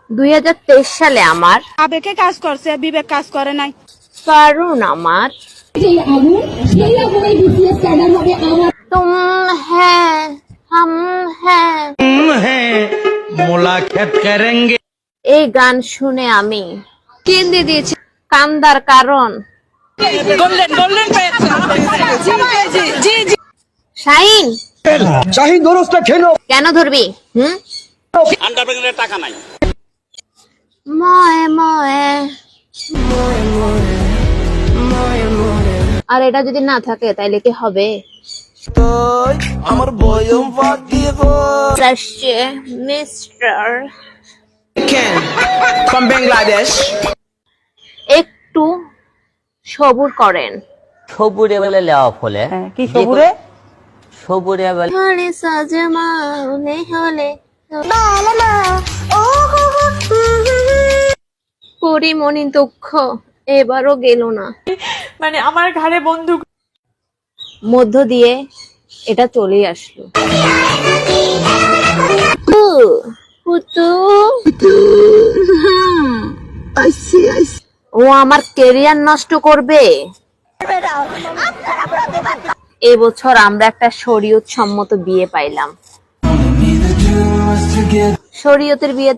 2023 সালে আমার আবেগে কাজ করছে, বিবেক কাজ করে নাই। কারণ আমার তুম হ্যাঁ হাম হ্যাঁ मुलाकात करेंगे। এই গান শুনে আমি কেঁদে দিয়েছি কান্দার কারণ শাহিন শাহিন দোরসটা খেলো কেন ধরবি টাকা নাই। ময়ে ময়ে আর এটা যদি না থাকে তাইলে কি হবে আমার বয়ম বাদ দিয়ে আসছে মিস্টার from Bangladesh একটু সবুর করেন সবুরে বলে লেওয়া ফলে কি সবুরে? সবুরে বলে হলে সাজমা হলে হলে পরিমণি দুঃখ এবারও গেল না মানে আমার ঘরে বন্দুক। মধ্য দিয়ে এটা চলেই আসলো পুতু ও আমার কেরিয়ার নষ্ট করবে এবছর আমরা একটা শরীয়ত সম্মত বিয়ে পাইলাম শরীয়তের বিয়ে